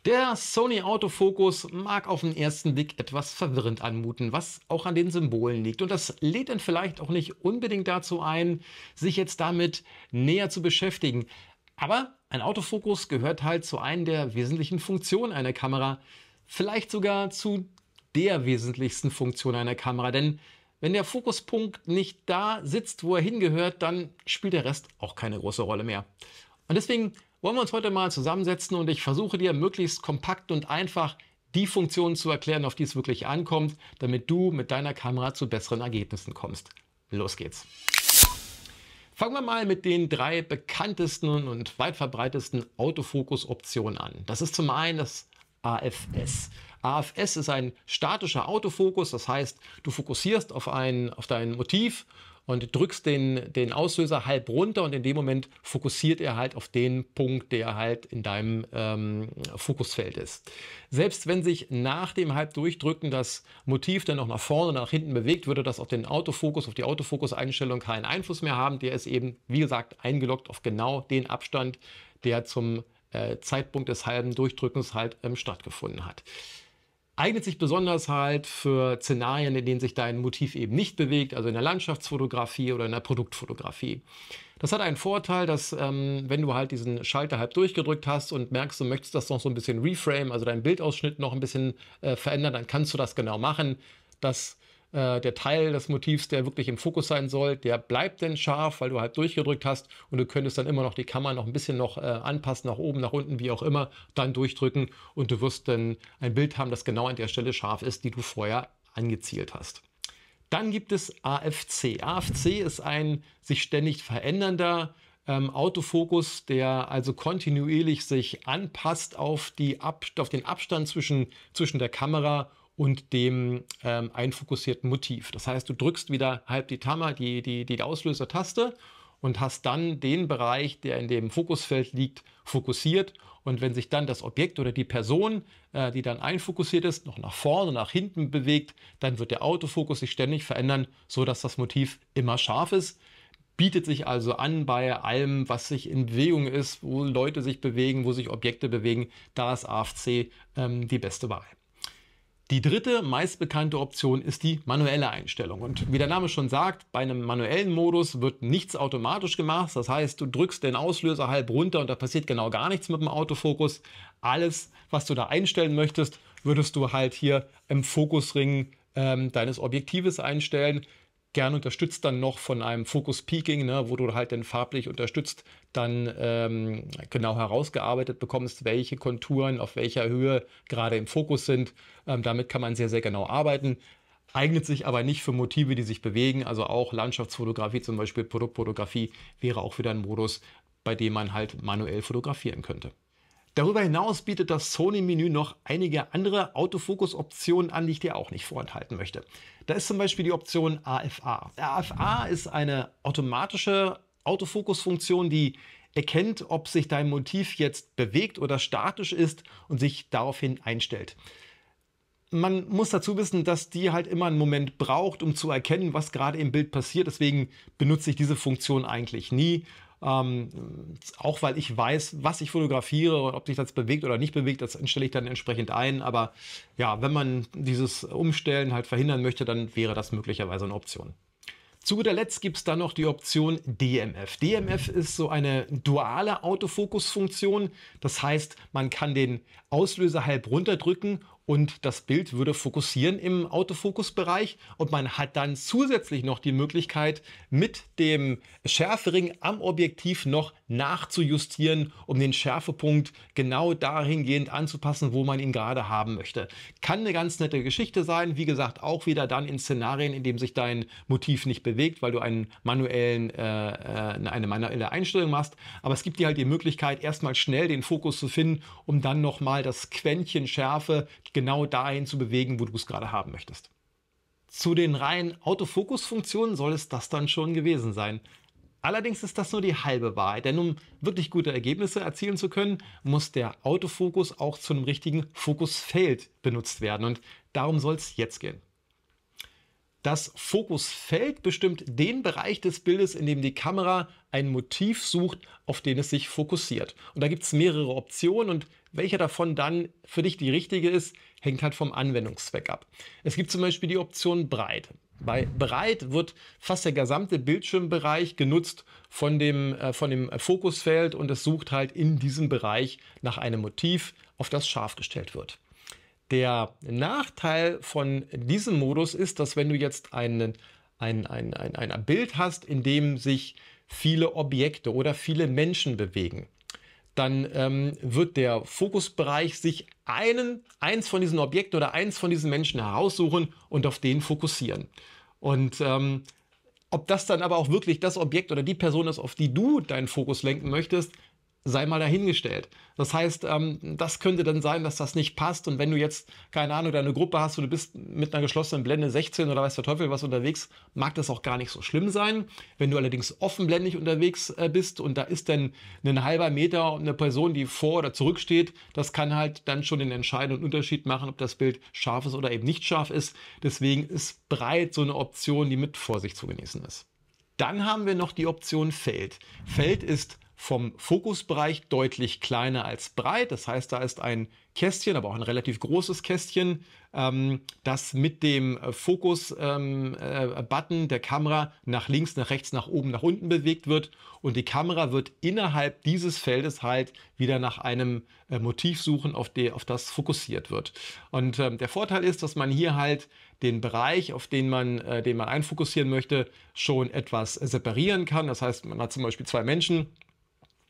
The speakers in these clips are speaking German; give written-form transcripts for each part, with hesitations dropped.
Der Sony Autofokus mag auf den ersten Blick etwas verwirrend anmuten, was auch an den Symbolen liegt. Und das lädt dann vielleicht auch nicht unbedingt dazu ein, sich jetzt damit näher zu beschäftigen. Aber ein Autofokus gehört halt zu einer der wesentlichen Funktionen einer Kamera, vielleicht sogar zu der wesentlichsten Funktion einer Kamera. Denn wenn der Fokuspunkt nicht da sitzt, wo er hingehört, dann spielt der Rest auch keine große Rolle mehr. Und deswegen wollen wir uns heute mal zusammensetzen und ich versuche dir möglichst kompakt und einfach die Funktionen zu erklären, auf die es wirklich ankommt, damit du mit deiner Kamera zu besseren Ergebnissen kommst. Los geht's! Fangen wir mal mit den drei bekanntesten und weit verbreitesten Autofokus-Optionen an. Das ist zum einen das AFS. AFS ist ein statischer Autofokus, das heißt, du fokussierst auf dein Motiv und drückst den Auslöser halb runter und in dem Moment fokussiert er halt auf den Punkt, der halt in deinem Fokusfeld ist. Selbst wenn sich nach dem Halbdurchdrücken das Motiv dann noch nach vorne oder nach hinten bewegt, würde das auf den Autofokus, auf die Autofokus-Einstellung keinen Einfluss mehr haben. Der ist eben, wie gesagt, eingeloggt auf genau den Abstand, der zum Zeitpunkt des halben Durchdrückens halt stattgefunden hat. Eignet sich besonders halt für Szenarien, in denen sich dein Motiv eben nicht bewegt, also in der Landschaftsfotografie oder in der Produktfotografie. Das hat einen Vorteil, dass wenn du halt diesen Schalter halb durchgedrückt hast und merkst, du möchtest das noch so ein bisschen reframe, also deinen Bildausschnitt noch ein bisschen verändern, dann kannst du das genau machen, dass der Teil des Motivs, der wirklich im Fokus sein soll, der bleibt dann scharf, weil du halt durchgedrückt hast und du könntest dann immer noch die Kamera noch ein bisschen anpassen, nach oben, nach unten, wie auch immer, dann durchdrücken und du wirst dann ein Bild haben, das genau an der Stelle scharf ist, die du vorher angezielt hast. Dann gibt es AFC. AFC ist ein sich ständig verändernder Autofokus, der also kontinuierlich sich anpasst auf den Abstand zwischen der Kamera und dem einfokussierten Motiv. Das heißt, du drückst wieder halb die Auslöser-Taste und hast dann den Bereich, der in dem Fokusfeld liegt, fokussiert. Und wenn sich dann das Objekt oder die Person, die dann einfokussiert ist, noch nach vorne, nach hinten bewegt, dann wird der Autofokus sich ständig verändern, sodass das Motiv immer scharf ist. Bietet sich also an bei allem, was sich in Bewegung ist, wo Leute sich bewegen, wo sich Objekte bewegen. Da ist AFC die beste Wahl. Die dritte meistbekannte Option ist die manuelle Einstellung. Und wie der Name schon sagt, bei einem manuellen Modus wird nichts automatisch gemacht. Das heißt, du drückst den Auslöser halb runter und da passiert genau gar nichts mit dem Autofokus. Alles, was du da einstellen möchtest, würdest du halt hier im Fokusring deines Objektives einstellen. Gern unterstützt dann noch von einem Focus Peaking, ne, wo du halt dann farblich unterstützt dann genau herausgearbeitet bekommst, welche Konturen auf welcher Höhe gerade im Fokus sind. Damit kann man sehr, sehr genau arbeiten. Eignet sich aber nicht für Motive, die sich bewegen. Also auch Landschaftsfotografie, zum Beispiel Produktfotografie, wäre auch wieder ein Modus, bei dem man halt manuell fotografieren könnte. Darüber hinaus bietet das Sony-Menü noch einige andere Autofokus-Optionen an, die ich dir auch nicht vorenthalten möchte. Da ist zum Beispiel die Option AFA. AFA ist eine automatische Autofokus-Funktion, die erkennt, ob sich dein Motiv jetzt bewegt oder statisch ist und sich daraufhin einstellt. Man muss dazu wissen, dass die halt immer einen Moment braucht, um zu erkennen, was gerade im Bild passiert. Deswegen benutze ich diese Funktion eigentlich nie. Auch weil ich weiß, was ich fotografiere und ob sich das bewegt oder nicht bewegt, das stelle ich dann entsprechend ein. Aber ja, wenn man dieses Umstellen halt verhindern möchte, dann wäre das möglicherweise eine Option. Zu guter Letzt gibt es dann noch die Option DMF. DMF ist so eine duale Autofokus-Funktion. Das heißt, man kann den Auslöser halb runterdrücken und das Bild würde fokussieren im Autofokusbereich und man hat dann zusätzlich noch die Möglichkeit, mit dem Schärfering am Objektiv noch nachzujustieren, um den Schärfepunkt genau dahingehend anzupassen, wo man ihn gerade haben möchte. Kann eine ganz nette Geschichte sein, wie gesagt, auch wieder dann in Szenarien, in dem sich dein Motiv nicht bewegt, weil du eine manuelle Einstellung machst. Aber es gibt dir halt die Möglichkeit, erstmal schnell den Fokus zu finden, um dann nochmal das Quäntchen Schärfe genau dahin zu bewegen, wo du es gerade haben möchtest. Zu den reinen Autofokus-Funktionen soll es das dann schon gewesen sein. Allerdings ist das nur die halbe Wahrheit, denn um wirklich gute Ergebnisse erzielen zu können, muss der Autofokus auch zu einem richtigen Fokusfeld benutzt werden und darum soll es jetzt gehen. Das Fokusfeld bestimmt den Bereich des Bildes, in dem die Kamera ein Motiv sucht, auf den es sich fokussiert. Und da gibt es mehrere Optionen und welche davon dann für dich die richtige ist, hängt halt vom Anwendungszweck ab. Es gibt zum Beispiel die Option Breit. Bei Breit wird fast der gesamte Bildschirmbereich genutzt von dem Fokusfeld und es sucht halt in diesem Bereich nach einem Motiv, auf das scharf gestellt wird. Der Nachteil von diesem Modus ist, dass wenn du jetzt ein Bild hast, in dem sich viele Objekte oder viele Menschen bewegen, dann wird der Fokusbereich sich eins von diesen Objekten oder eins von diesen Menschen heraussuchen und auf den fokussieren. Und ob das dann aber auch wirklich das Objekt oder die Person ist, auf die du deinen Fokus lenken möchtest, sei mal dahingestellt. Das heißt, das könnte dann sein, dass das nicht passt. Und wenn du jetzt, keine Ahnung, deine Gruppe hast und du bist mit einer geschlossenen Blende 16 oder weiß der Teufel was unterwegs, mag das auch gar nicht so schlimm sein. Wenn du allerdings offenblendig unterwegs bist und da ist dann ein halber Meter und eine Person, die vor oder zurück steht, das kann halt dann schon den entscheidenden Unterschied machen, ob das Bild scharf ist oder eben nicht scharf ist. Deswegen ist Breit so eine Option, die mit Vorsicht zu genießen ist. Dann haben wir noch die Option Feld. Feld ist vom Fokusbereich deutlich kleiner als breit. Das heißt, da ist ein Kästchen, aber auch ein relativ großes Kästchen, das mit dem Fokus-Button der Kamera nach links, nach rechts, nach oben, nach unten bewegt wird. Und die Kamera wird innerhalb dieses Feldes halt wieder nach einem Motiv suchen, auf das fokussiert wird. Und der Vorteil ist, dass man hier halt den Bereich, auf den man einfokussieren möchte, schon etwas separieren kann. Das heißt, man hat zum Beispiel zwei Menschen,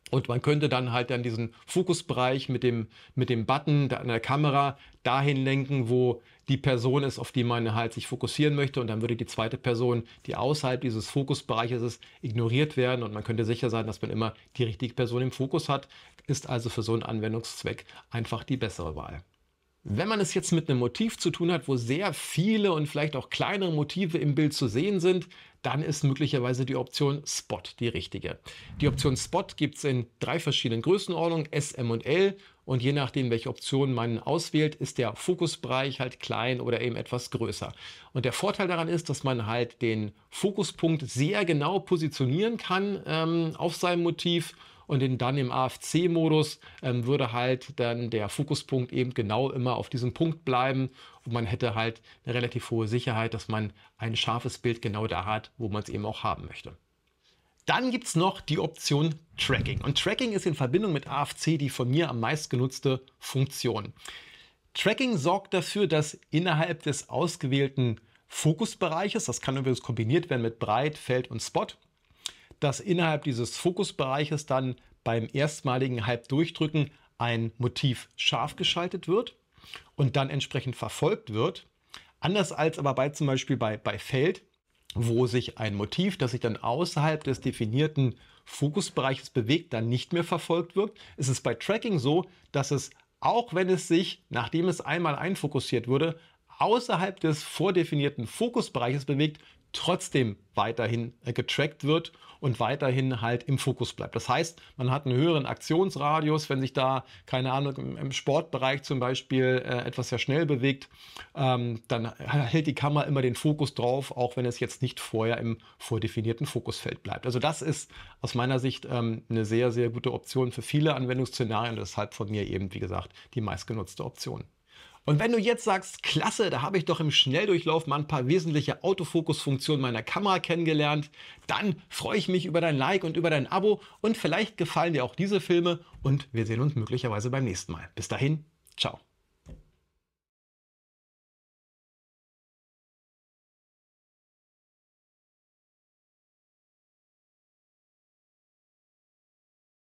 und man könnte dann halt diesen Fokusbereich mit dem Button an der Kamera dahin lenken, wo die Person ist, auf die man halt sich fokussieren möchte. Und dann würde die zweite Person, die außerhalb dieses Fokusbereiches ist, ignoriert werden. Und man könnte sicher sein, dass man immer die richtige Person im Fokus hat. Ist also für so einen Anwendungszweck einfach die bessere Wahl. Wenn man es jetzt mit einem Motiv zu tun hat, wo sehr viele und vielleicht auch kleinere Motive im Bild zu sehen sind, dann ist möglicherweise die Option Spot die richtige. Die Option Spot gibt es in 3 verschiedenen Größenordnungen, S, M und L. Und je nachdem, welche Option man auswählt, ist der Fokusbereich halt klein oder eben etwas größer. Und der Vorteil daran ist, dass man halt den Fokuspunkt sehr genau positionieren kann auf seinem Motiv. Und dann im AFC-Modus würde halt dann der Fokuspunkt eben genau immer auf diesem Punkt bleiben. Und man hätte halt eine relativ hohe Sicherheit, dass man ein scharfes Bild genau da hat, wo man es eben auch haben möchte. Dann gibt es noch die Option Tracking. Und Tracking ist in Verbindung mit AFC die von mir am meisten genutzte Funktion. Tracking sorgt dafür, dass innerhalb des ausgewählten Fokusbereiches, das kann übrigens kombiniert werden mit Breit, Feld und Spot, dass innerhalb dieses Fokusbereiches dann beim erstmaligen Halbdurchdrücken ein Motiv scharf geschaltet wird und dann entsprechend verfolgt wird. Anders als aber zum Beispiel bei Feld, wo sich ein Motiv, das sich dann außerhalb des definierten Fokusbereiches bewegt, dann nicht mehr verfolgt wird, ist es bei Tracking so, dass es, auch wenn es sich, nachdem es einmal einfokussiert wurde, außerhalb des vordefinierten Fokusbereiches bewegt, trotzdem weiterhin getrackt wird und weiterhin halt im Fokus bleibt. Das heißt, man hat einen höheren Aktionsradius, wenn sich da, keine Ahnung, im Sportbereich zum Beispiel etwas sehr schnell bewegt, dann hält die Kamera immer den Fokus drauf, auch wenn es jetzt nicht vorher im vordefinierten Fokusfeld bleibt. Also das ist aus meiner Sicht eine sehr, sehr gute Option für viele Anwendungsszenarien und deshalb von mir eben, wie gesagt, die meistgenutzte Option. Und wenn du jetzt sagst, klasse, da habe ich doch im Schnelldurchlauf mal ein paar wesentliche Autofokus-Funktionen meiner Kamera kennengelernt, dann freue ich mich über dein Like und über dein Abo und vielleicht gefallen dir auch diese Filme und wir sehen uns möglicherweise beim nächsten Mal. Bis dahin, ciao.